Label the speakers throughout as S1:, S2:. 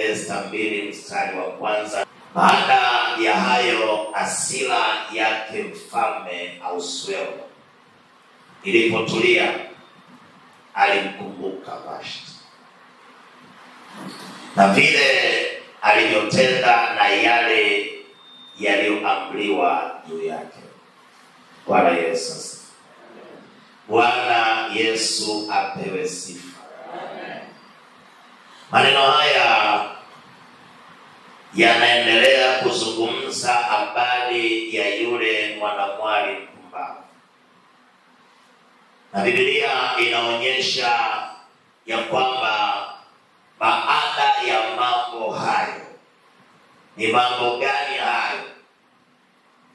S1: Esta 2 mstari wa kwanza. Baada ya hayo hasira yake mfalme Ahasuero ilipotulia, alimkumbuka Vashti na vile alivyotenda na yale yaliyoamriwa juu yake. Bwana Yesu asifiwe. Bwana Yesu apewe sifa. Maneno haya yanaendelea kuzungumza habari ya yule mwanamwali mpumbavu. Na Biblia inaonyesha ya kwamba baada ya mambo hayo, ni mambo gani hayo?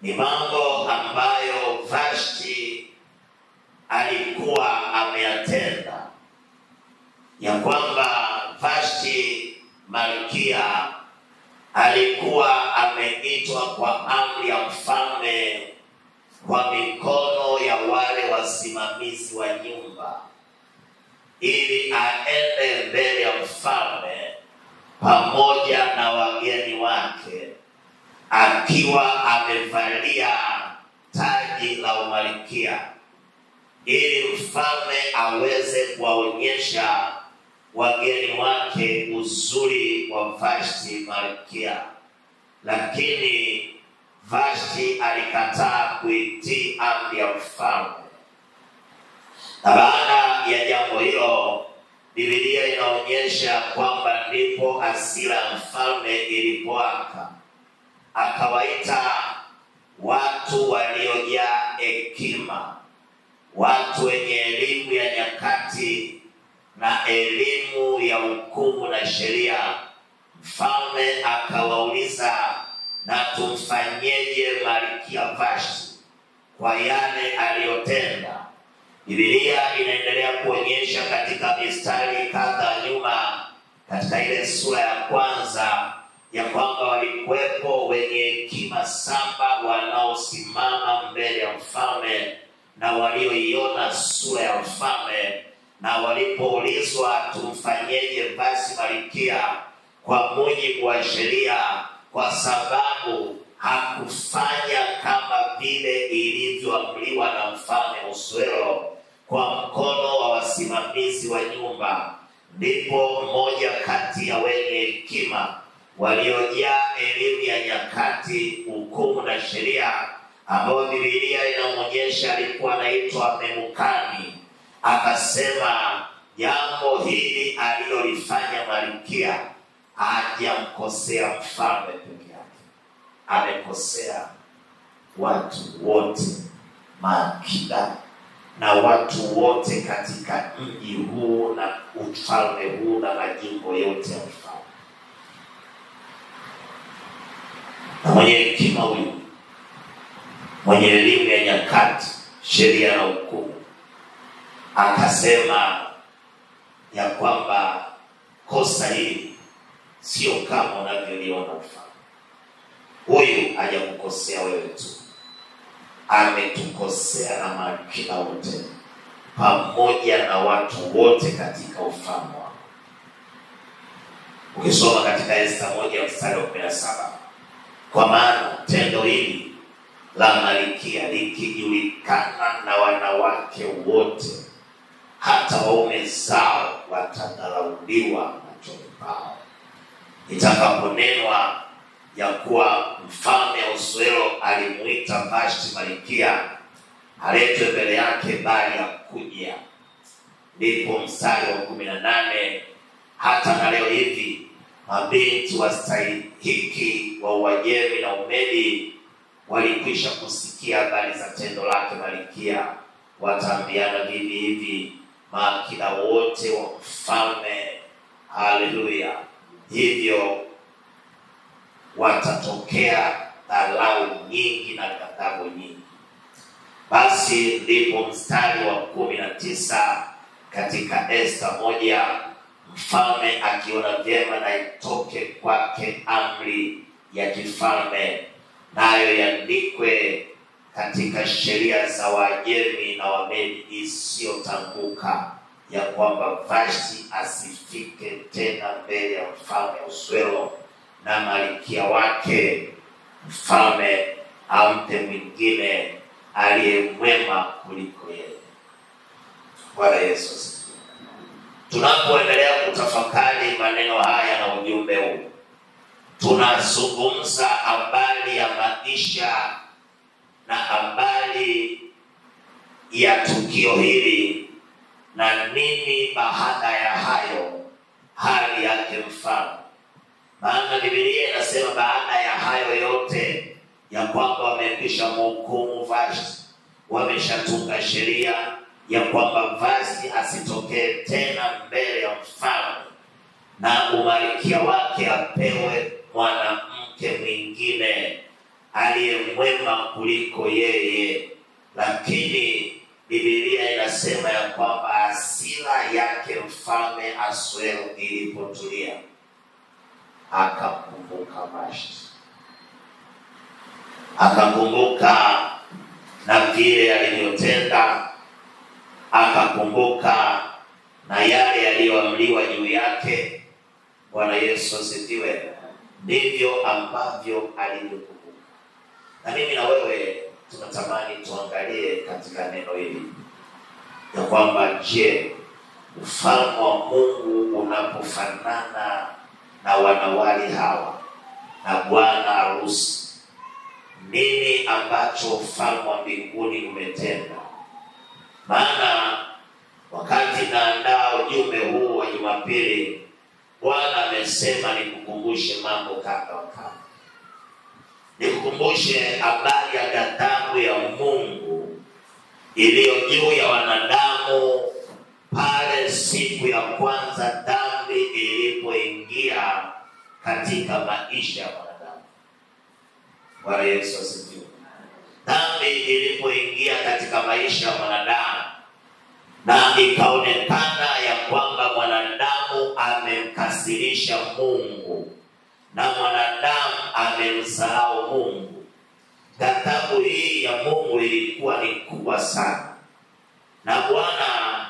S1: Ni mambo ambayo Vashti alikuwa ameyatenda, ya kwamba Vashti malkia alikuwa ameitwa kwa amri ya mfalme kwa mikono ya wale wasimamizi wa nyumba, ili aende mbele ya mfalme pamoja na wageni wake akiwa amevalia taji la umalkia, ili mfalme aweze kuwaonyesha wageni wake uzuri wa Vashti malkia. Lakini Vashti alikataa kuitii amri ya mfalme. Na baada ya jambo hilo, Biblia inaonyesha kwamba ndipo hasira ya mfalme ilipowaka. Akawaita watu waliojaa hekima, watu wenye elimu ya nyakati na elimu ya hukumu na sheria. Mfalme akawauliza, na tumfanyeje malkia Vashti kwa yale aliyotenda? Biblia inaendelea kuonyesha katika mistari kadha nyuma, katika ile sura ya kwanza, ya kwamba walikuwepo wenye hekima 7 wanaosimama mbele ya mfalme na walioiona sura ya mfalme. Na walipoulizwa, tumfanyeje basi malkia kwa mujibu wa sheria, kwa sababu hakufanya kama vile ilivyoamriwa na mfalme Ahasuero kwa mkono wa wasimamizi wa nyumba, ndipo mmoja kati ya wenye hekima waliojaa elimu ya nyakati, hukumu na sheria, ambao Biblia inaonyesha alikuwa anaitwa Memukani, akasema, jambo hili alilolifanya malkia hajamkosea mfalme peke yake, amekosea watu wote, maakida na watu wote katika mji huu na ufalme huu na majimbo yote ya mfalme. Na mwenye hekima huyu, mwenye elimu ya nyakati, sheria na hukumu, akasema ya kwamba kosa hili sio kama unavyoliona mfalme. Huyu hajakukosea wewe tu, ametukosea na malkia wote pamoja na watu wote katika ufalme wako. Ukisoma katika Esta 1 mstari wa 17, kwa maana tendo hili la malkia likijulikana na wanawake wote, hata waume zao watadharauliwa machoni pao. Itakaponenwa ya kuwa mfalme Ahasuero alimuita Vashti malkia aletwe mbele yake bali ya kuja, ndipo mstari wa 18, hata na leo hivi mabinti wastahiki wa Uajemi na Umedi walikwisha kusikia habari za tendo lake malkia, wataambiana vivi hivi maakida wote wa mfalme. Haleluya! Hivyo watatokea dharau nyingi na ghadhabu nyingi. Basi ndipo mstari wa 19 katika Esta 1, mfalme akiona vyema na itoke kwake amri ya kifalme, nayo iandikwe katika sheria za Waajemi na Wamedi isiyotanguka, ya kwamba Vashti asifike tena mbele ya mfalme Ahasuero na malkia wake, mfalme ampe mwingine aliyemwema kuliko yeye. Bwana Yesu asifiwe. Tunapoendelea kutafakari maneno haya na ujumbe huu, tunazungumza habari ya maisha na habari ya tukio hili na nini baada ya hayo, hali yake mfalme. Maana Biblia inasema baada ya hayo yote ya kwamba wamekwisha mhukumu Vashti, wameshatunga sheria ya kwamba Vashti asitokee tena mbele ya mfalme na umalikia wake apewe mwanamke mwingine aliyemwema kuliko yeye. Lakini Biblia inasema ya kwamba hasira yake mfalme Ahasuero ilipotulia, akakumbuka Vashti, akakumbuka na vile alivyotenda, akakumbuka na yale yaliyoamriwa juu yake. Bwana Yesu asifiwe. Ndivyo ambavyo alivyokumbuka. Na mimi na wewe tunatamani tuangalie katika neno hili ya kwamba je, ufalme wa Mungu unapofanana na wanawali hawa na bwana harusi, nini ambacho ufalme wa mbinguni umetenda? Maana wakati naandaa ujumbe huu wa Jumapili, Bwana amesema nikukumbushe mambo kadha wa kadha. Nikukumbushe habari ya ghadhabu ya Mungu iliyo juu ya wanadamu pale siku ya kwanza dhambi ilipoingia katika maisha ya wanadamu. Bwana Yesu asifiwe. Dhambi ilipoingia katika maisha ya wanadamu na ikaonekana ya kwamba mwanadamu amemkasirisha Mungu na mwanadamu amemsahau Mungu, ghadhabu hii ya Mungu ilikuwa ni kubwa sana, na Bwana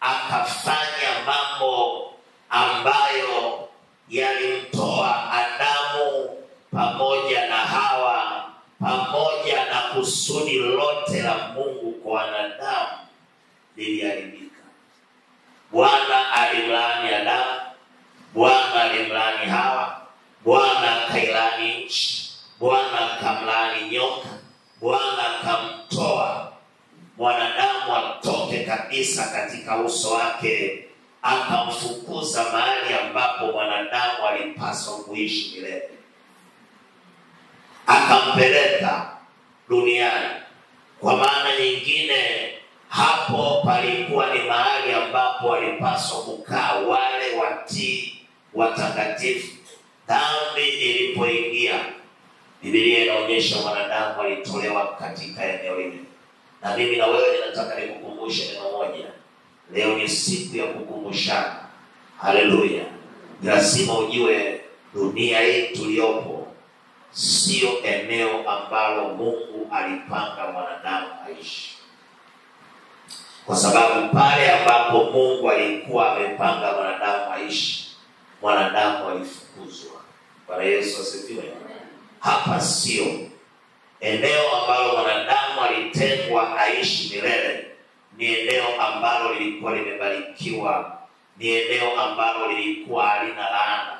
S1: akafanya mambo ambayo yalimtoa Adamu pamoja na Hawa, pamoja na kusudi lote la Mungu kwa wanadamu liliharibika. Bwana alimlaani Adamu, Bwana alimlaani Hawa, Bwana akailani nchi, Bwana akamlaani nyoka, Bwana akamtoa mwanadamu atoke kabisa katika uso wake, akamfukuza mahali ambapo mwanadamu alipaswa kuishi milele, akampeleka duniani. Kwa maana nyingine, hapo palikuwa ni mahali ambapo walipaswa kukaa wale watii watakatifu. Dhambi ilipoingia, Biblia inaonyesha wanadamu walitolewa katika eneo hili. Na mimi na wewe ninataka nikukumbushe neno moja. Leo ni siku ya kukumbushana. Haleluya. Lazima ujue dunia hii tuliyopo sio eneo ambalo Mungu alipanga mwanadamu aishi. Kwa sababu pale ambapo Mungu alikuwa amepanga mwanadamu aishi, mwanadamu alifukuzwa. Bwana Yesu asifiwe. Hapa sio eneo ambalo mwanadamu alitengwa aishi milele. Ni eneo ambalo lilikuwa limebarikiwa, ni eneo ambalo lilikuwa halina laana.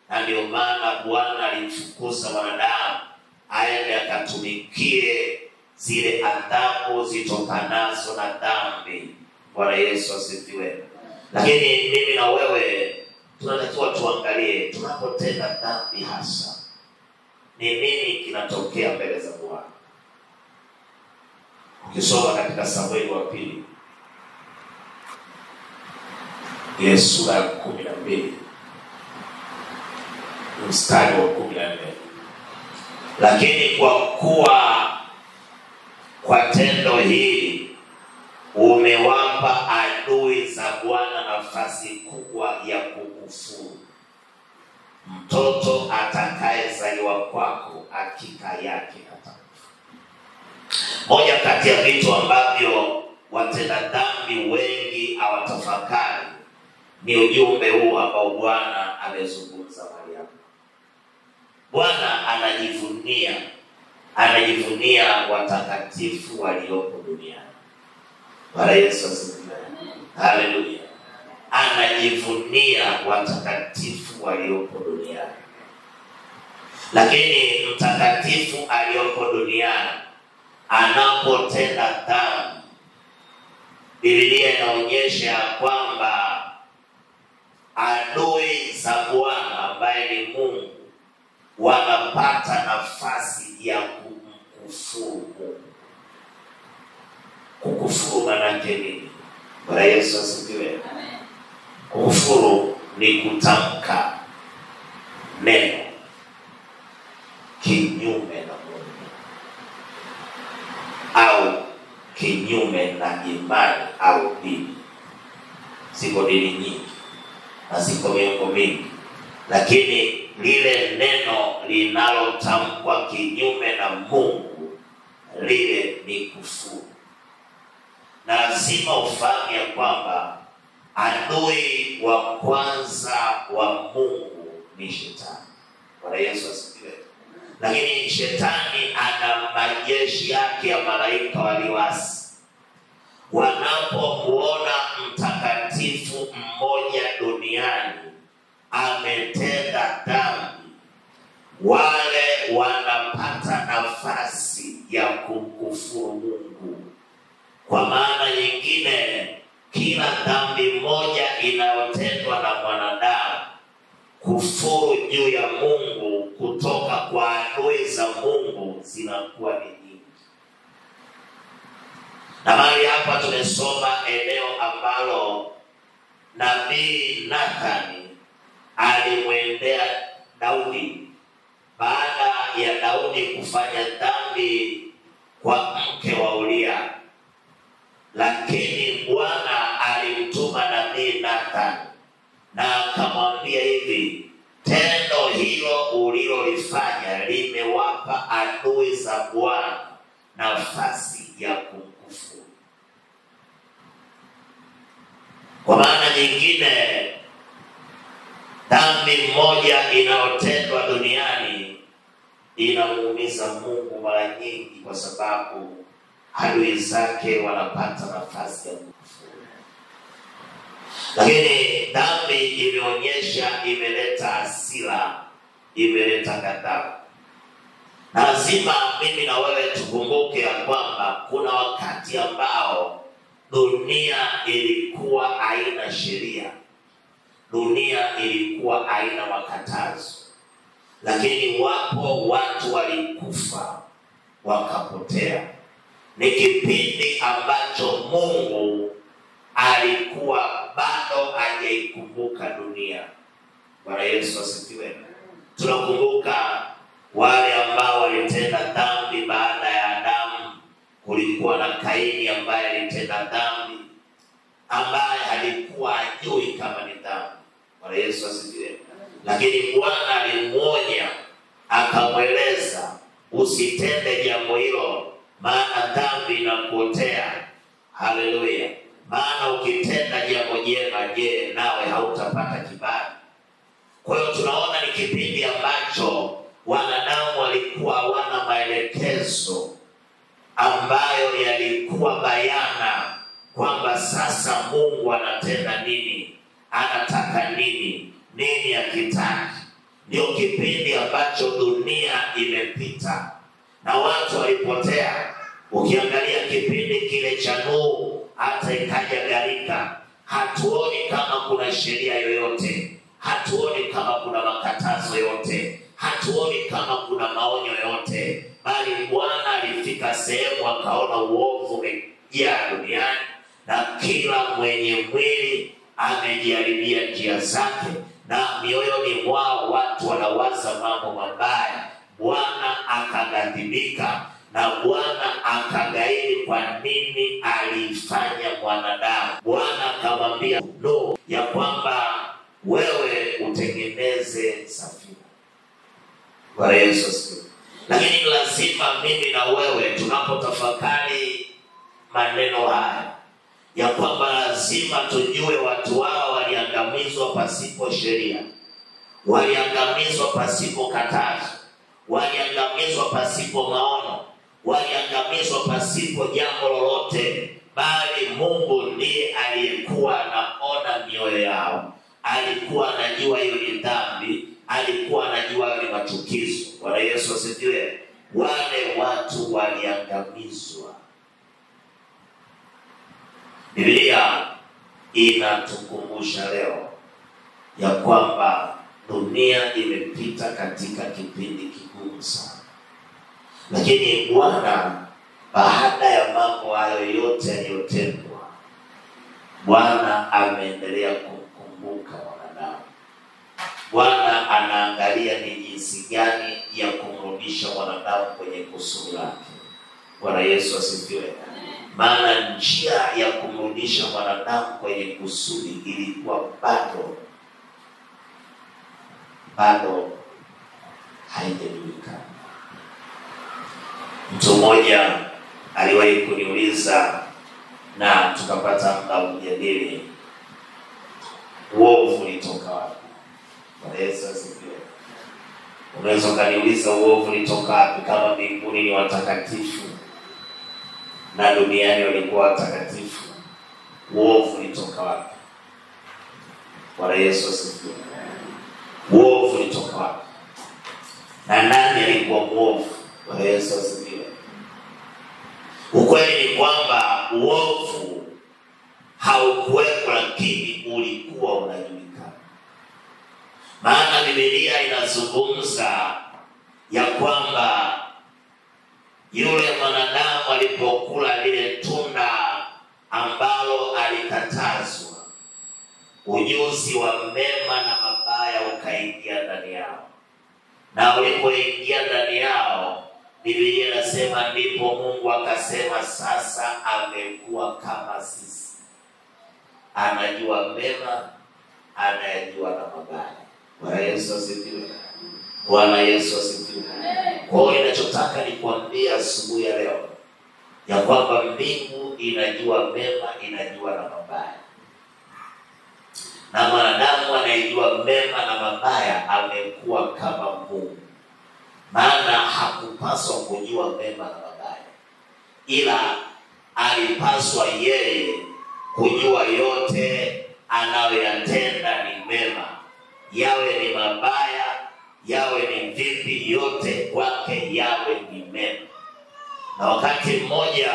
S1: Na ndio maana Bwana alimfukuza mwanadamu aende akatumikie zile adhabu zitokanazo na dhambi. Bwana Yesu asifiwe. Lakini mimi na wewe tunatakiwa tuangalie, tunapotenda dhambi hasa ni nini kinatokea mbele za Bwana. Ukisoma katika Samueli wa pili ile sura ya 12 mstari wa 14, lakini kwa kuwa kwa tendo hili umewapa adui za Bwana nafasi kubwa ya kukufuru, mtoto atakayezaliwa kwako hakika yake atakufa. Moja kati ya vitu ambavyo watenda dhambi wengi awatafakari ni ujumbe huu ambao Bwana amezungumza mahali hapa. Bwana anajivunia watakatifu waliopo duniani. Bwana Yesu asifiwe. Haleluya. Anajivunia watakatifu waliopo duniani. Lakini mtakatifu aliyoko duniani anapotenda dhambi, Biblia inaonyesha kwamba adui za Bwana ambaye ni Mungu wanapata nafasi ya kumkufuru Mungu. Kukufuru maana yake nini? Bwana Yesu asifiwe. Kukufuru ni kutamka neno kinyume na Mungu au kinyume na imani au dini. Siko dini nyingi na siko miungu mingi, lakini lile neno linalotamkwa kinyume na Mungu, lile ni kufuru. Na lazima ufahamu ya kwamba adui wa kwanza wa Mungu ni Shetani. Bwana Yesu asifiwe. Lakini Shetani ana majeshi yake ya malaika walioasi. Wanapomuona mtakatifu mmoja duniani ametenda dhambi, wale wanapata nafasi ya kumkufuru Mungu. Kwa maana nyingine, kila dhambi moja inayotendwa na mwanadamu, kufuru juu ya Mungu kutoka kwa adui za Mungu zinakuwa ni nyingi. Na mahali hapa tumesoma eneo ambalo nabii Nathani alimwendea Daudi baada ya Daudi kufanya dhambi kwa mke wa Uria. Lakini Bwana alimtuma nabii Nathani na akamwambia hivi, tendo hilo ulilolifanya limewapa adui za Bwana nafasi ya kumkufuru. Kwa maana nyingine, dhambi moja inayotendwa duniani inamuumiza Mungu mara nyingi, kwa sababu adui zake wanapata nafasi ya kumkufuru. Lakini dhambi imeonyesha, imeleta hasira, imeleta ghadhabu. Na lazima mimi na wewe tukumbuke ya kwamba kuna wakati ambao dunia ilikuwa haina sheria, dunia ilikuwa haina makatazo, lakini wapo watu walikufa wakapotea. Ni kipindi ambacho Mungu alikuwa bado hajaikumbuka dunia. Bwana Yesu asifiwe. Tunakumbuka wale ambao walitenda dhambi baada ya Adamu. Kulikuwa na Kaini ambaye alitenda dhambi, ambaye alikuwa hajui kama ni dhambi. Bwana Yesu asifiwe. Lakini Bwana alimuonya, akamweleza usitende jambo hilo, maana dhambi inakuotea. Haleluya. Maana ukitenda jambo jema, je, nawe hautapata kibali? Kwa hiyo tunaona ni kipindi ambacho wanadamu walikuwa hawana maelekezo ambayo yalikuwa bayana kwamba sasa Mungu anatenda nini, anataka nini, nini akitaki. Ndio kipindi ambacho dunia imepita na watu walipotea. Ukiangalia kipindi kile cha Nuhu, hata ikaja gharika, hatuoni kama kuna sheria yoyote, hatuoni kama kuna makatazo yote, hatuoni kama kuna maonyo yote, bali Bwana alifika sehemu akaona uovu umejaa duniani na kila mwenye mwili amejiharibia njia zake, na mioyoni mwao watu wanawaza mambo mabaya. Bwana akaghadhibika na Bwana akagairi kwa nini alifanya mwanadamu. Bwana akamwambia Nuhu ya kwamba wewe utengeneze safina. Bwana Yesu asifiwe. Lakini lazima mimi na wewe tunapotafakari maneno haya, ya kwamba lazima tujue watu hao waliangamizwa pasipo sheria, waliangamizwa pasipo katazo, waliangamizwa pasipo maono, waliangamizwa pasipo jambo lolote, bali Mungu ndiye aliyekuwa anaona mioyo yao, alikuwa anajua hiyo ni dhambi, alikuwa anajua hiyo ni machukizo. Bwana Yesu asifiwe. Wale watu waliangamizwa. Biblia inatukumbusha leo ya kwamba dunia imepita katika kipindi kigumu sana, lakini Bwana baada ya mambo hayo yote yaliyotendwa, Bwana ameendelea kumkumbuka mwanadamu. Bwana anaangalia ni jinsi gani ya kumrudisha mwanadamu kwenye kusudi lake. Bwana Yesu asifiwe. Maana njia ya kumrudisha mwanadamu kwenye kusudi ilikuwa bado haijajulikana. Mtu mmoja aliwahi kuniuliza na tukapata muda kujadili, uovu ulitoka wapi? Bwana Yesu asifiwe. Unaweza kaniuliza uovu ulitoka wapi kama mbinguni ni watakatifu na duniani walikuwa watakatifu? Uovu ulitoka wapi? Bwana Yesu asifiwe. Uovu ulitoka wapi? Na nani alikuwa muovu? Bwana Yesu asifiwe. Ukweli ni kwamba uovu haukuwepo, lakini ulikuwa unajulikana. Maana Biblia inazungumza ya kwamba yule mwanadamu alipokula lile tunda ambalo alikatazwa, ujuzi wa mema na mabaya ukaingia ndani yao. Na ulipoingia ndani yao, Biblia inasema ndipo Mungu akasema sasa amekuwa kama sisi, anajua mema, anayajua na mabaya. Bwana Yesu asifiwe. Bwana Yesu asifiwe. Kwa hiyo ninachotaka nikwambia asubuhi ya leo ya kwamba mbingu inajua mema, inajua na mabaya. Na mwanadamu anayejua mema na mabaya amekuwa kama Mungu. Maana hakupaswa kujua mema na mabaya, ila alipaswa yeye kujua yote anayoyatenda ni mema, yawe ni mabaya, yawe ni vipi, yote kwake yawe ni mema. Na wakati mmoja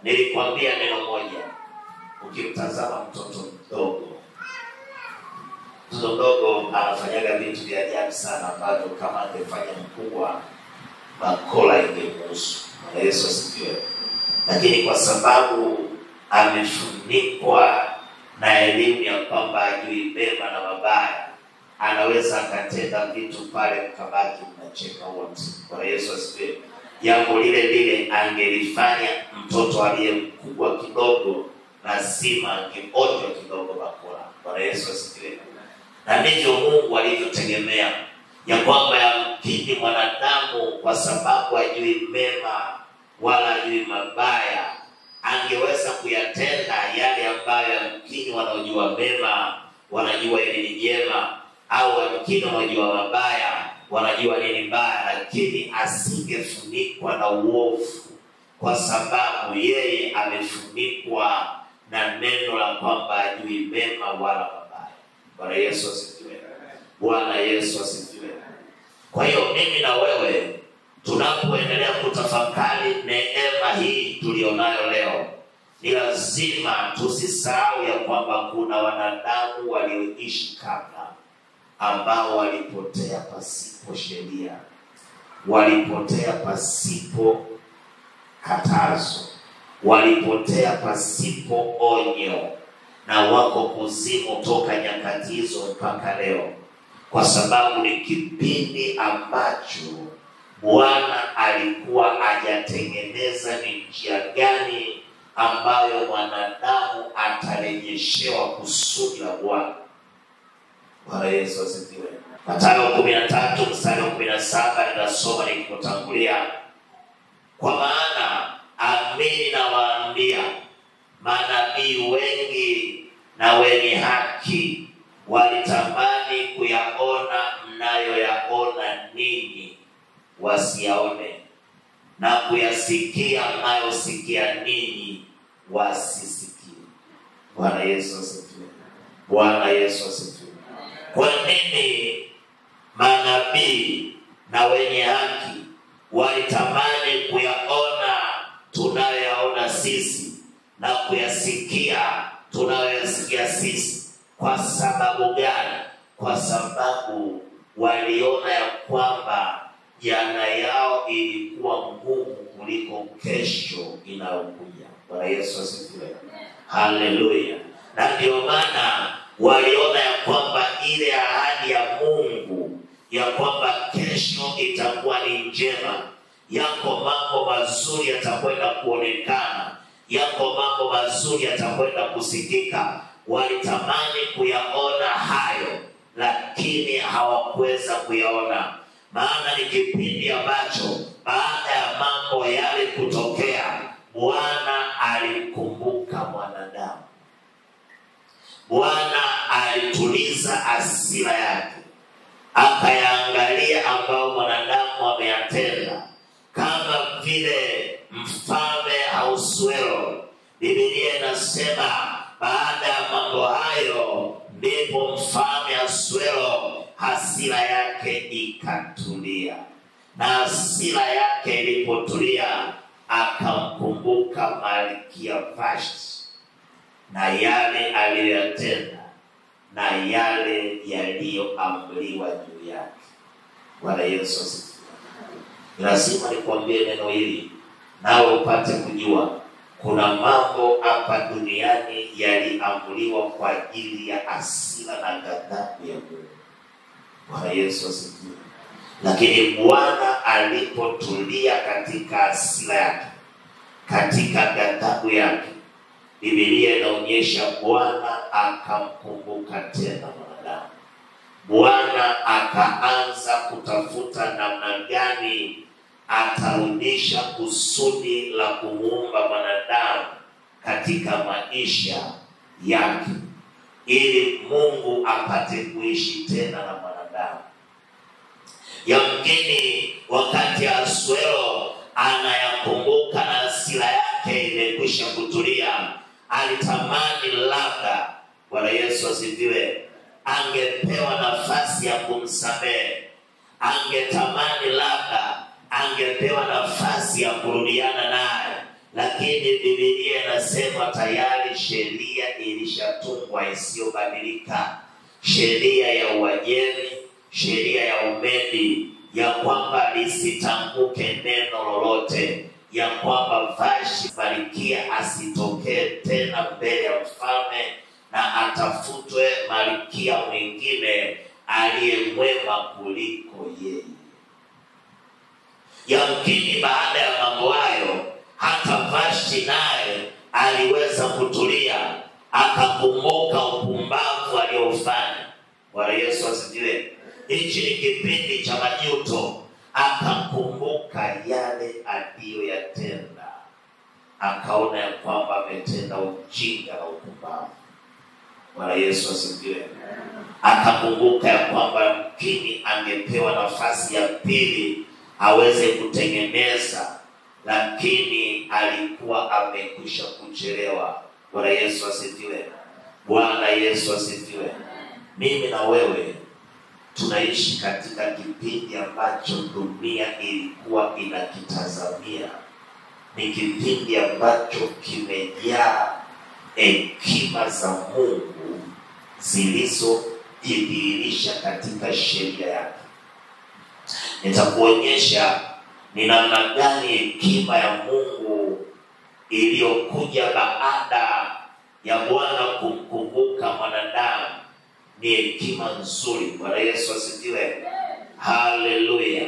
S1: nilikwambia neno moja, ukimtazama mtoto mdogo anafanyaga vitu vya ajabu sana ambavyo kama angefanya mkubwa makola ingemhusu. Bwana Yesu asifiwe. Lakini kwa sababu amefunikwa na elimu ya kwamba ajui mema na mabaya, anaweza akatenda vitu pale mkabaki mnacheka wote. Bwana Yesu asifiwe. Jambo lile angelifanya mtoto aliye mkubwa kidogo, lazima angeonjwa kidogo makola. Bwana Yesu asifiwe. Na ndivyo Mungu alivyotegemea ya kwamba yamkini mwanadamu kwa sababu ajui mema wala ajui mabaya, angeweza kuyatenda yale ambayo yamkini wanaojua mema wanajua hili ni jema, au yamkini wanaojua mabaya wanajua nini mbaya, lakini asingefunikwa na uovu kwa sababu yeye amefunikwa na neno la kwamba ajui mema wala mabaya. Bwana Yesu asifiwe. Bwana Yesu asifiwe. Kwa hiyo mimi na wewe tunapoendelea kutafakari neema hii tulionayo leo, ni lazima tusisahau ya kwamba kuna wanadamu walioishi kabla ambao walipotea pasipo sheria, walipotea pasipo katazo, walipotea pasipo onyo, na wako kuzimu toka nyakati hizo mpaka leo, kwa sababu ni kipindi ambacho Bwana alikuwa hajatengeneza ni njia gani ambayo mwanadamu atarejeshewa kusudi la Bwana. Bwana Yesu asifiwe. Mathayo 13 mstari wa 17 ninasoma nikikutangulia, kwa maana amini nawaambia, manabii wengi na wenye haki walitamani kuyaona mnayoyaona ninyi wasiyaone, na kuyasikia mnayosikia ninyi wasisikie. Bwana Yesu asifiwe. Bwana Yesu asifiwe. Kwa nini manabii na wenye haki walitamani kuyaona tunayoyaona sisi na kuyasikia tunayoyasikia sisi? Kwa sababu gani? Kwa sababu waliona ya kwamba jana yao ilikuwa ngumu kuliko kesho inayokuja. Bwana Yesu asifiwe. Haleluya. Na ndio maana waliona ya kwamba ile ahadi ya Mungu ya kwamba kesho itakuwa ni njema, yako mambo mazuri yatakwenda kuonekana, yako mambo mazuri yatakwenda kusikika, walitamani kuyaona hayo, lakini hawakuweza kuyaona. Maana ni kipindi ambacho baada ya mambo yale kutokea, Bwana alimkumbuka mwanadamu. Bwana alituliza hasira yake, akayaangalia ambao mwanadamu ameyatenda. Kama vile mfalme Ahasuero, Biblia inasema baada ya mambo hayo ndipo mfalme Ahasuero hasira yake ikatulia, na hasira yake ilipotulia akamkumbuka Malkia Vashti na yale aliyotenda na yale yaliyoamriwa juu yake. Bwana Yesu asifiwe. Lazima nikwambie neno hili nawe upate kujua kuna mambo hapa duniani yaliamriwa kwa ajili ya hasira na ghadhabu ya Mungu. Bwana Yesu asifiwe. Lakini Bwana alipotulia katika hasira yake, katika ghadhabu yake, Biblia inaonyesha Bwana akamkumbuka tena mwanadamu. Bwana akaanza kutafuta namna gani atarudisha kusudi la kumuumba mwanadamu katika maisha yake, ili Mungu apate kuishi tena na mwanadamu. Yamkini wakati Ahasuero anayakumbuka na hasira yake imekwisha kutulia, alitamani labda, Bwana Yesu asifiwe, angepewa nafasi ya kumsamehe. Angetamani labda angepewa nafasi ya kurudiana naye, lakini Biblia inasema tayari sheria ilishatungwa isiyobadilika, sheria ya Uajemi, sheria ya Umedi, ya kwamba lisitambuke neno lolote, ya kwamba Vashti Malkia asitokee tena mbele ya mfalme na atafutwe malkia mwingine aliyemwema kuliko yeye. Yamkini baada ya mambo hayo hata Vashti naye aliweza kutulia, akakumbuka upumbavu aliofanya. Bwana Yesu asifiwe. Hichi ni kipindi cha majuto. Akakumbuka yale aliyoyatenda, akaona ya kwamba ametenda ujinga na upumbavu. Bwana Yesu asifiwe. Akakumbuka ya kwamba mkini angepewa nafasi ya pili aweze kutengeneza, lakini alikuwa amekwisha kuchelewa. Bwana Yesu asifiwe. Bwana Yesu asifiwe. Mimi na wewe tunaishi katika kipindi ambacho dunia ilikuwa inakitazamia. Ni kipindi ambacho kimejaa hekima za Mungu zilizojidhihirisha katika sheria yake. Nitakuonyesha ni namna gani hekima ya Mungu iliyokuja baada ya Bwana kumkumbuka mwanadamu ni hekima nzuri. Bwana Yesu asifiwe. Haleluya.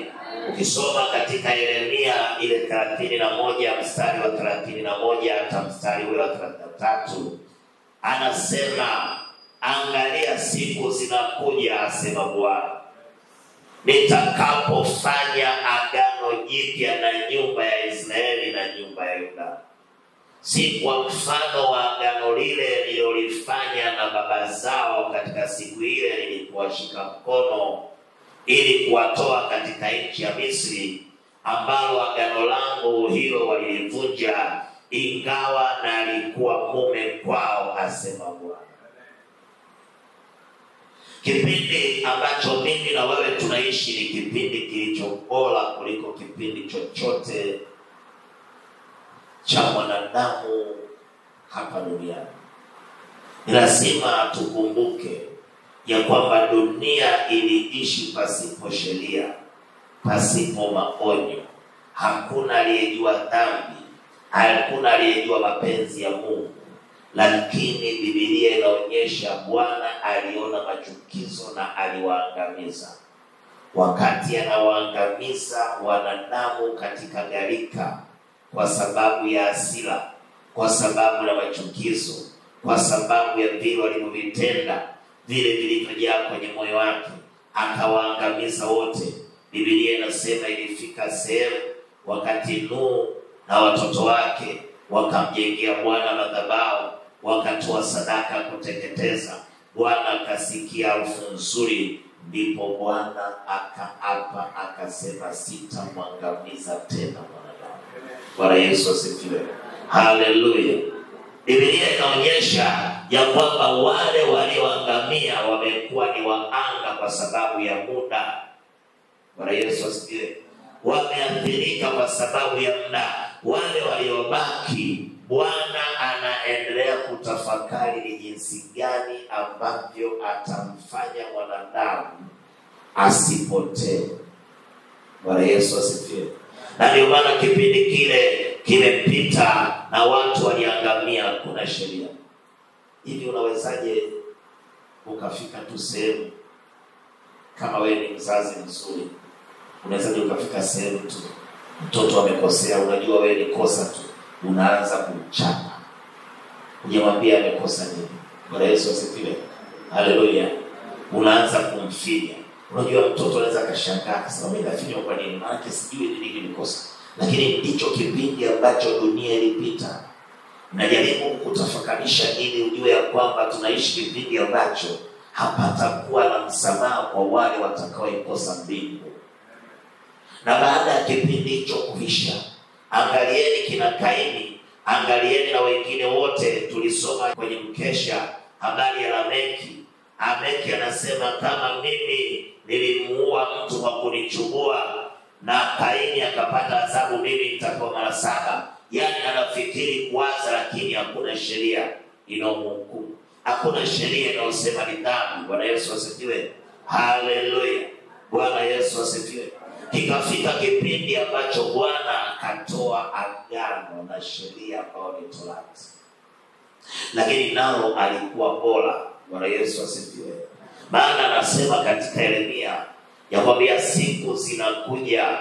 S1: Ukisoma katika Yeremia ile 31 mstari wa 31 hata mstari wa 33, anasema, angalia siku zinakuja, asema Bwana, nitakapofanya agano jipya na nyumba ya Israeli na nyumba ya Yuda. si kwa mfano wa agano lile nililolifanya na baba zao katika siku ile nilipowashika mkono ili kuwatoa katika nchi ya Misri, ambalo agano langu hilo walilivunja, ingawa na alikuwa mume kwao, asema Bwana. Kipindi ambacho mimi na wewe tunaishi ni kipindi kilicho bora kuliko kipindi chochote cha mwanadamu hapa duniani. Lazima tukumbuke ya kwamba dunia iliishi pasipo sheria, pasipo maonyo. Hakuna aliyejua dhambi, hakuna aliyejua mapenzi ya Mungu. Lakini Biblia inaonyesha Bwana aliona machukizo na aliwaangamiza. Wakati anawaangamiza wanadamu katika gharika, kwa sababu ya hasira, kwa sababu ya machukizo, kwa sababu ya vile walivyotenda, vile vilivyojaa kwenye moyo wake, akawaangamiza wote. Biblia inasema ilifika sehemu wakati Nuhu na watoto wake wakamjengea Bwana madhabahu, wakatoa sadaka kuteketeza. Bwana akasikia harufu nzuri, ndipo Bwana akaapa akasema, sitamwangamiza tena mwanadamu. Bwana Yesu asifiwe. Haleluya. Biblia inaonyesha ya kwamba wale walioangamia wamekuwa ni waanga kwa sababu ya muda. Bwana Yesu asifiwe. Wameathirika kwa sababu ya muda. Wale waliobaki, Bwana anaendelea kutafakari ni jinsi gani ambavyo atamfanya mwanadamu asipotee. Bwana Yesu asifiwe. Na ndio maana kipindi kile kimepita na watu waliangamia, kuna sheria. Hivi unawezaje ukafika tu sehemu, kama wewe ni mzazi mzuri, unawezaje ukafika sehemu tu mtoto amekosea, unajua wewe ni kosa tu, unaanza kumchapa, unamwambia amekosa nini? Bwana Yesu asifiwe. Haleluya. Unaanza kumfinya. Unajua mtoto anaweza kashangaa akasema, mimi nafinywa kwa nini? Maana sijui nini nilikosa. Lakini ndicho kipindi ambacho dunia ilipita. Najaribu kutafakarisha ili ujue ya kwamba tunaishi kipindi ambacho hapatakuwa na msamaha kwa wale watakaoikosa mbingu. Na baada ya kipindi hicho kuisha, angalieni kina Kaini, angalieni na wengine wote. Tulisoma kwenye mkesha habari ya Lameki. Lameki anasema, kama mimi nilimuua mtu kwa kunichubua na Kaini akapata adhabu, mimi nitakuwa mara 7. Yani anafikiri kuwaza, lakini hakuna sheria inayomhukumu. Hakuna sheria inayosema ni dhambi. Bwana Yesu asifiwe. Haleluya. Bwana Yesu asifiwe. Kikafika kipindi ambacho Bwana akatoa agano na sheria ambayo ni Torati. Lakini nao alikuwa bora. Bwana Yesu asifiwe. Maana anasema katika Yeremia ya kwamba siku zinakuja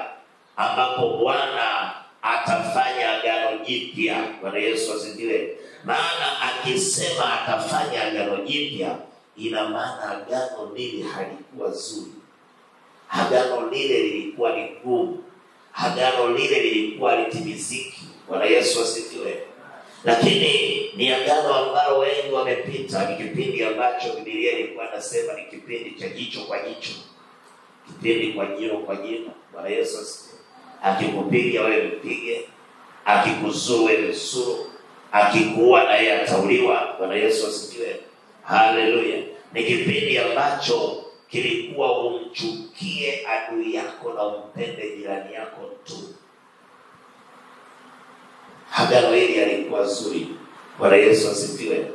S1: ambapo Bwana atafanya agano jipya. Bwana Yesu asifiwe. Maana akisema atafanya agano jipya, ina maana agano lile halikuwa zuri. Agano lile lilikuwa ni gumu. Agano lile lilikuwa litimiziki. Bwana Yesu asifiwe. Lakini ni agano ambalo wengi wamepita. Ni kipindi ambacho Biblia ilikuwa inasema ni kipindi cha jicho kwa jicho, kipindi kwa jino kwa jino. Bwana Yesu asifiwe. Akikupiga wewe mpige, akikuzuru wewe msuru, akikuua na yeye atauliwa. Bwana Yesu asifiwe. Haleluya. Ni kipindi ambacho kilikuwa umchukie adui yako na umpende jirani yako tu. Agano hili alikuwa zuri. Bwana Yesu asifiwe.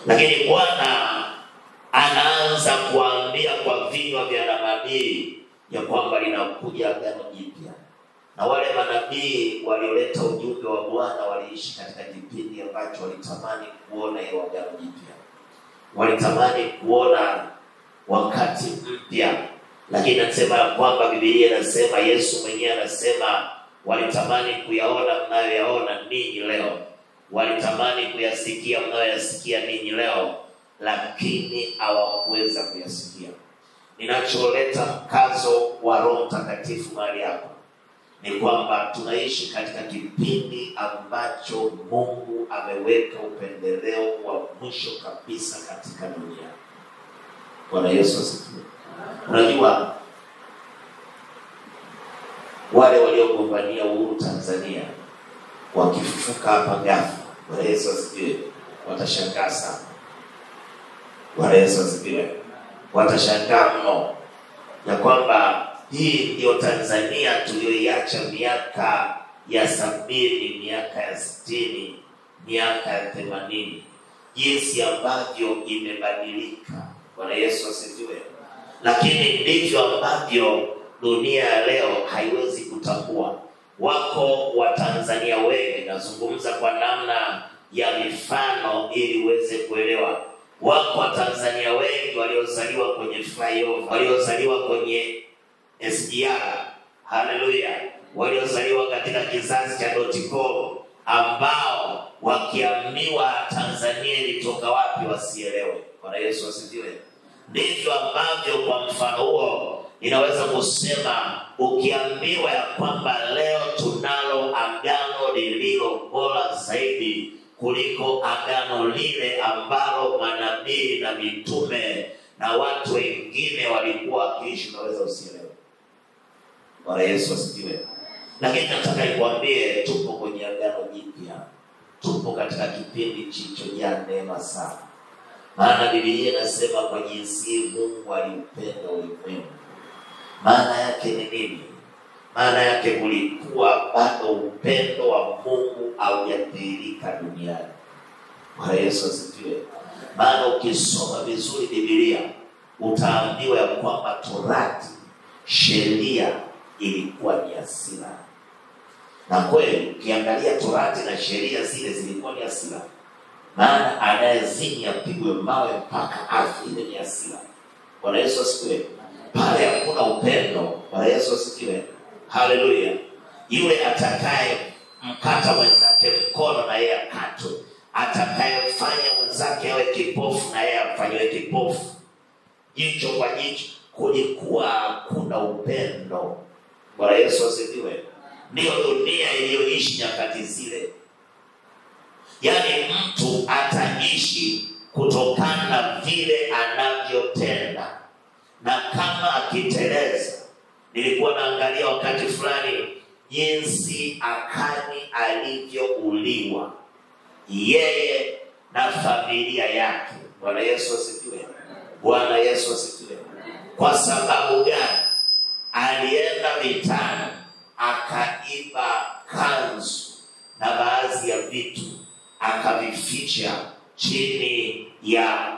S1: Lakini Bwana anaanza kuambia kwa vinywa vya manabii ya kwamba linakuja agano jipya. Na wale manabii walioleta ujumbe wa Bwana waliishi katika kipindi ambacho walitamani kuona ile agano jipya. Walitamani kuona wakati mpya. Lakini nasema kwamba Biblia inasema, Yesu mwenyewe anasema, walitamani kuyaona mnayoyaona ninyi leo, walitamani kuyasikia mnayoyasikia ninyi leo, lakini hawakuweza kuyasikia. Ninacholeta mkazo wa Roho Mtakatifu mahali hapa ni kwamba tunaishi katika kipindi ambacho Mungu ameweka upendeleo wa mwisho kabisa katika dunia. Bwana Yesu asifiwe. Unajua wale waliogombania uhuru Tanzania wakifufuka hapa ghafla, Bwana Yesu asifiwe, watashangaa sana. Bwana Yesu asifiwe. Watashangaa mno ya kwamba hii ndio Tanzania tuliyoiacha miaka ya 70, miaka ya 60, miaka ya 80, jinsi ambavyo imebadilika. Bwana Yesu asifiwe. Lakini ndivyo ambavyo dunia ya leo haiwezi kutambua. Wako wa Tanzania wengi, nazungumza kwa namna ya mifano ili uweze kuelewa. Wako wa Tanzania wengi waliozaliwa kwenye flyover, waliozaliwa kwenye SGR, haleluya, waliozaliwa katika kizazi cha .com, ambao wakiambiwa Tanzania ilitoka wapi wasielewe. Bwana Yesu asifiwe. Ndivyo ambavyo kwa mfano huo inaweza kusema, ukiambiwa ya kwamba leo tunalo agano lililo bora zaidi kuliko agano lile ambalo manabii na mitume na watu wengine walikuwa wakiishi, unaweza usielewe. Bwana Yesu asifiwe. Lakini nataka nikwambie, tupo kwenye agano jipya. Tupo katika kipindi kilichojaa neema sana. Maana Biblia inasema kwa jinsi Mungu aliupenda ulimwengu. Maana yake ni nini? Maana yake kulikuwa bado upendo wa Mungu haujadhihirika duniani. Bwana Yesu asifiwe. Maana ukisoma vizuri Biblia utaambiwa ya kwamba Torati, sheria, ilikuwa ni hasira. Na kweli ukiangalia Torati na sheria zile zilikuwa ni hasira. Maana anayezini apigwe mawe mpaka afe, ile ni hasira. Bwana Yesu asifiwe. Pale hakuna upendo. Bwana Yesu asifiwe. Haleluya. Yule atakaye mkata mwenzake mkono na yeye akatwe, atakayefanya mwenzake awe kipofu na yeye afanywe kipofu, jicho kwa jicho, kulikuwa hakuna upendo. Bwana Yesu asifiwe. Ndio dunia iliyoishi nyakati zile. Yaani mtu ataishi kutokana na vile anavyotenda, na kama akiteleza. Nilikuwa naangalia wakati fulani jinsi Akani alivyouliwa, yeye na familia yake. Bwana Yesu asifiwe. Bwana Yesu asifiwe. Kwa sababu gani? Alienda vitani, akaiba kanzu na baadhi ya vitu, akavificha chini ya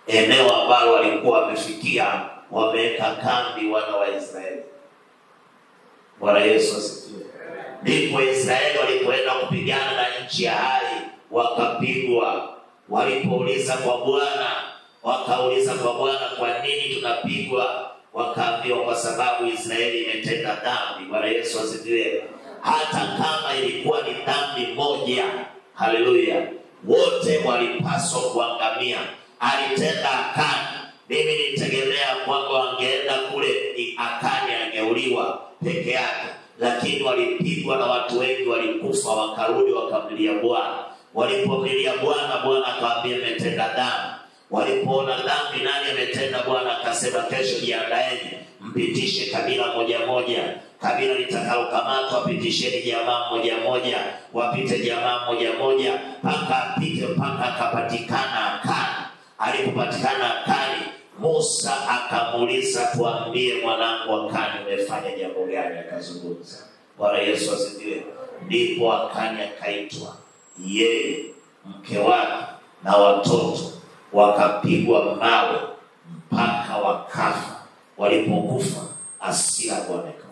S1: eneo ambalo walikuwa wamefikia, wameweka kambi wana wa Israeli. Bwana Yesu asifiwe. Ndipo Israeli walipoenda kupigana na nchi ya Hai, wakapigwa. Walipouliza kwa Bwana, wakauliza kwa Bwana, kwa nini tunapigwa? Wakaambiwa kwa sababu Israeli imetenda dhambi. Bwana Yesu asifiwe. Hata kama ilikuwa ni dhambi moja, haleluya, wote walipaswa kuangamia. Alitenda Akani. Mimi nitegemea kwamba wangeenda kule Akani angeuliwa peke yake, lakini walipigwa na watu wengi walikufa, wakarudi wakamlilia Bwana. Walipomlilia Bwana, Bwana akamwambia mmetenda dhambi. Walipoona dhambi nani ametenda, Bwana akasema kesho jiandaeni, mpitishe kabila moja moja. Kabila litakalokamatwa pitisheni jamaa moja moja, wapite jamaa moja moja mpaka apite, mpaka akapatikana Akani. Alipopatikana Akani, Musa akamuuliza, tuambie mwanangu Akani, umefanya jambo gani? Akazungumza. Bwana Yesu asifiwe. Ndipo Akani akaitwa, yeye, mke wake na watoto wakapigwa mawe mpaka wakafa. Walipokufa, hasira Bwana ikaondoka.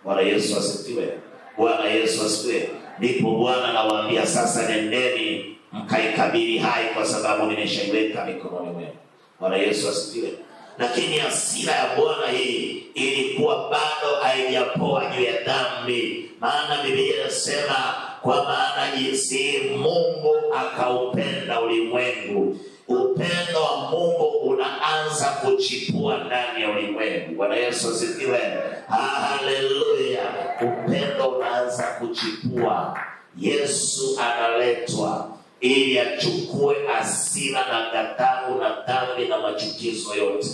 S1: Bwana Yesu asifiwe. Bwana Yesu asifiwe. Ndipo Bwana anawaambia, sasa nendeni mkaikabili Hai, kwa sababu nimeshaiweka mikononi mwenu. Bwana Yesu asifiwe. Lakini hasira ya Bwana hii ilikuwa bado haijapoa juu ya dhambi. Maana Biblia inasema, kwa maana jinsi Mungu akaupenda ulimwengu upendo wa Mungu unaanza kuchipua ndani ya ulimwengu. Bwana Yesu asifiwe. Haleluya. Upendo unaanza kuchipua. Yesu analetwa ili achukue hasira na ghadhabu na dhambi na machukizo yote.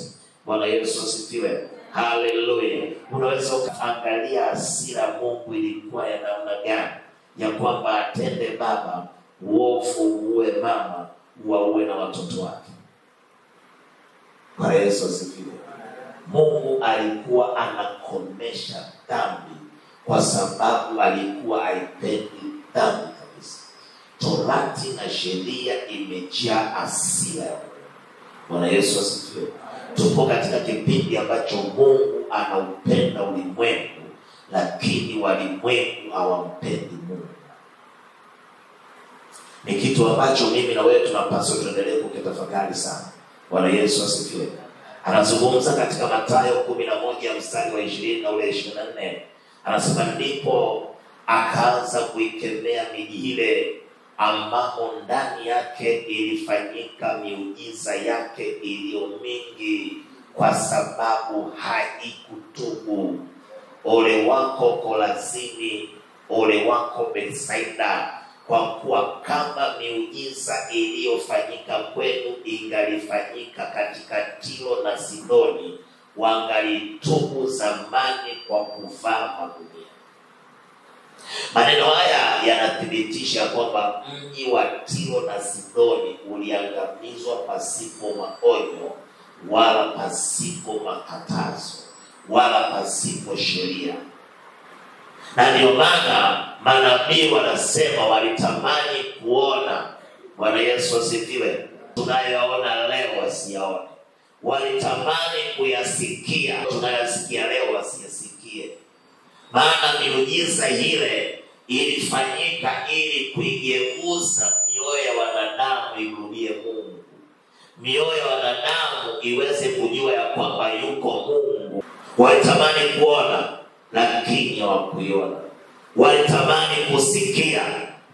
S1: Bwana Yesu asifiwe. Haleluya. Unaweza ukaangalia hasira Mungu ilikuwa ya namna gani, ya kwamba atende baba uovu, uwe mama, uwe na watoto wake. Bwana Yesu asifiwe. Mungu alikuwa anakomesha dhambi kwa sababu alikuwa haipendi dhambi kabisa. Torati na sheria imejaa hasira. Bwana Yesu asifiwe. Tupo katika kipindi ambacho Mungu anaupenda ulimwengu, lakini walimwengu hawampendi Mungu. Ni kitu ambacho mimi na wewe tunapaswa tuendelee kukitafakari sana. Bwana Yesu asifiwe. Anazungumza katika Mathayo 11 mstari wa 20 na ule 24. Anasema ndipo akaanza kuikemea miji ile ambamo ndani yake ilifanyika miujiza yake iliyo mingi, kwa sababu haikutubu. Ole wako Kolazini, ole wako Bethsaida, kwa kuwa kama miujiza iliyofanyika kwenu ingalifanyika katika Tiro na Sidoni, wangalitubu zamani kwa kuvaa magunia. Maneno haya yanathibitisha kwamba mji wa Tiro na Sidoni uliangamizwa pasipo maonyo, wala pasipo makatazo, wala pasipo sheria. Na ndio maana manabii wanasema walitamani kuona, Bwana Yesu asifiwe, tunayoona leo wasiyaone. Walitamani kuyasikia tunayasikia leo wasiyasikie. Maana miujiza ile ilifanyika ili kuigeuza mioyo ya wanadamu irudie Mungu. Mioyo ya wanadamu iweze kujua ya kwamba yuko Mungu. Walitamani kuona lakini hawakuiona. Walitamani kusikia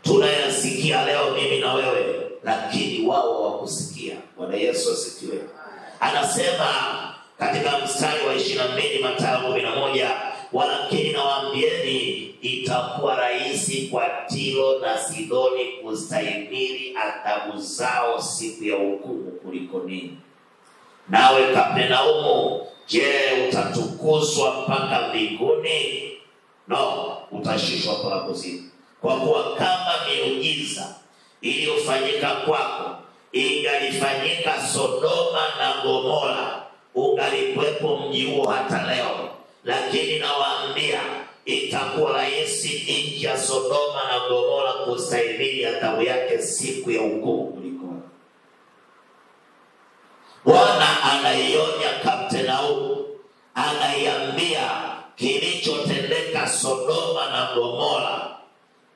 S1: tunayasikia leo mimi na wewe, lakini wao hawakusikia. Bwana Yesu asifiwe. Anasema katika mstari wa 22 Mathayo 11, walakini nawaambieni itakuwa rahisi kwa Tiro na Sidoni kustahimili adhabu zao siku ya hukumu kuliko ninyi. Nawe Kapernaumu, je, utatukuzwa mpaka mbinguni? No, utashushwa mpaka kuzimu. Kwa kuwa kama miujiza iliyofanyika kwako ingalifanyika Sodoma na Gomora, ungalikuwepo mji huo hata leo. Lakini nawaambia itakuwa rahisi nchi ya Sodoma na Gomora kustahimili adhabu yake siku ya hukumu kuliko. Bwana anaionya Kapernaumu, anaiambia kilichotendeka Sodoma na Gomora.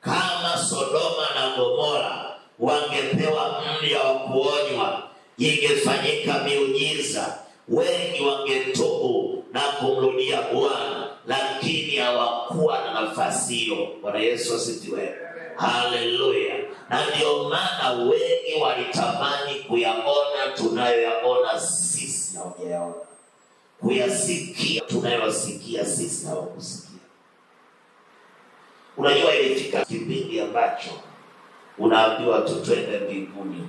S1: Kama Sodoma na Gomora wangepewa muda wa kuonywa, ingefanyika miujiza, wengi wangetubu na kumrudia Bwana, lakini hawakuwa na nafasi hiyo. Bwana Yesu asifiwe. Haleluya. Na ndio maana wengi walitamani kuyaona tunayoyaona sisi hawajayaona, kuyasikia tunayosikia sisi hawakusikia. Unajua ilifika kipindi ambacho unaambiwa tutwende mbinguni,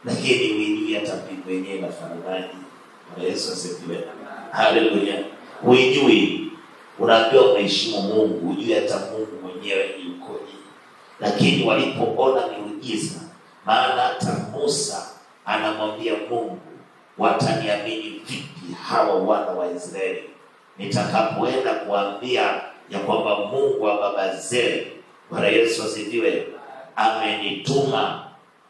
S1: lakini hujui hata mbingu yenyewe inafananaje. Bwana Yesu asifiwe. Haleluya. Hujui, unaambiwa unaheshimu Mungu, hujui hata Mungu mwenyewe yukoje. Lakini walipoona miujiza, maana hata Musa anamwambia Mungu, wataniamini vipi hawa wana wa Israeli nitakapoenda kuambia ya kwamba Mungu wa baba zetu, Bwana Yesu asifiwe, amenituma.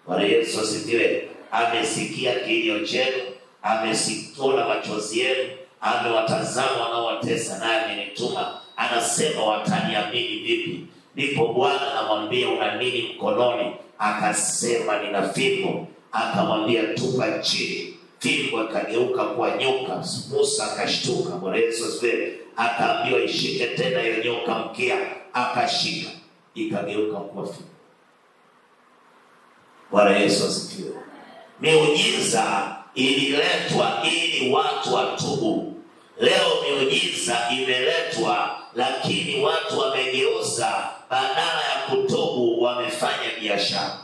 S1: Bwana Yesu asifiwe. Amesikia kilio chenu, amesikia machozi yenu, amewatazama wanaowatesa, naye amenituma. Anasema wataniamini vipi? Ndipo Bwana anamwambia una nini mkononi? Akasema nina fimbo. Akamwambia tupa chini. Fimbo ikageuka kuwa nyoka. Musa akashtuka. Bwana Yesu asifiwe. Akaambiwa ishike tena hiyo nyoka mkia. Akashika, ikageuka kuwa fimbo. Bwana Yesu asifiwe. Miujiza ililetwa ili watu watubu. Leo miujiza imeletwa, lakini watu wamegeuza, badala ya kutubu wamefanya biashara.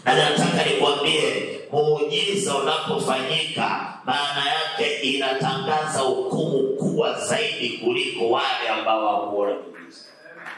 S1: Na nataka nikwambie, muujiza unapofanyika, maana yake inatangaza hukumu kubwa zaidi kuliko wale ambao hawakuona muujiza.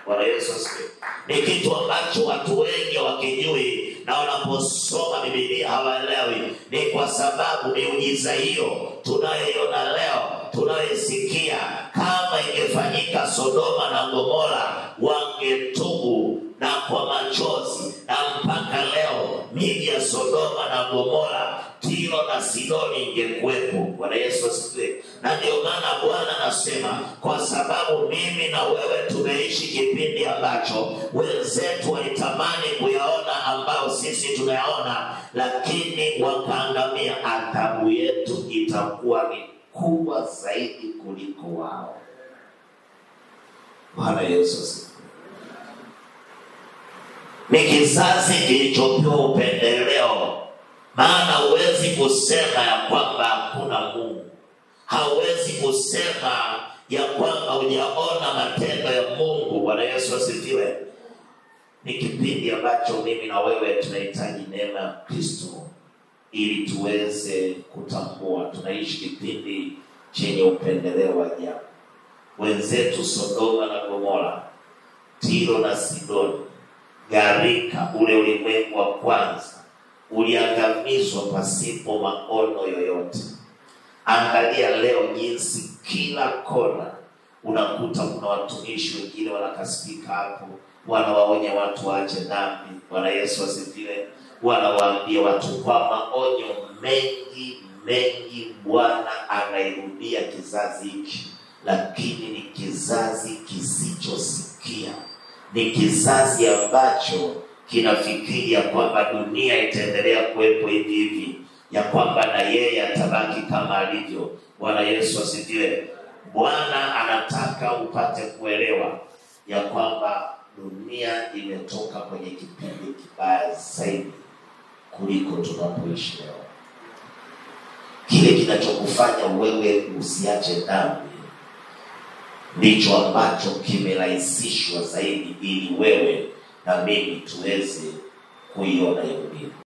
S1: Bwana Yesu asifiwe. Ni kitu ambacho watu wengi wakijui, na wanaposoma Biblia hawaelewi. Ni kwa sababu miujiza hiyo tunayoiona leo, tunayoisikia, kama ingefanyika Sodoma na Gomora, wangetubu na kwa machozi. Na mpaka leo miji ya Sodoma na Gomora, Tiro na Sidoni ingekuwepo. Bwana Yesu asifiwe. Na ndio maana Bwana anasema, kwa sababu mimi na wewe tumeishi kipindi ambacho wenzetu walitamani kuyaona ambao sisi tunayaona, lakini wakaangamia, adhabu yetu itakuwa ni kubwa zaidi kuliko wao. Bwana Yesu asifiwe. Ni kizazi kilichopewa upendeleo. Maana huwezi kusema ya kwamba hakuna Mungu. Hauwezi kusema ya kwamba hujaona matendo ya Mungu. Bwana Yesu asifiwe. Ni kipindi ambacho mimi na wewe tunahitaji neema ya Kristo ili tuweze kutambua tunaishi kipindi chenye upendeleo wa ajabu. Wenzetu Sodoma na Gomora, Tiro na Sidoni, gharika, ule ulimwengu wa kwanza uliangamizwa pasipo maono yoyote. Angalia leo jinsi kila kona unakuta kuna watumishi wengine wanakaspika hapo, wanawaonya watu waache dhambi. Bwana Yesu asifiwe. Wanawaambia watu kwa maonyo mengi. Bwana anairudia kizazi hiki, lakini ni kizazi kisichosikia. Ni kizazi ambacho kinafikiria kwamba dunia itaendelea kuwepo hivi, ya kwamba na yeye atabaki kama alivyo. Bwana Yesu asifiwe. Bwana anataka upate kuelewa ya kwamba dunia imetoka kwenye kipindi kibaya zaidi kuliko tunapoishi leo. Kile kinachokufanya wewe usiache dhambi ndicho ambacho kimerahisishwa zaidi ili wewe na mimi tuweze kuiona hiyo.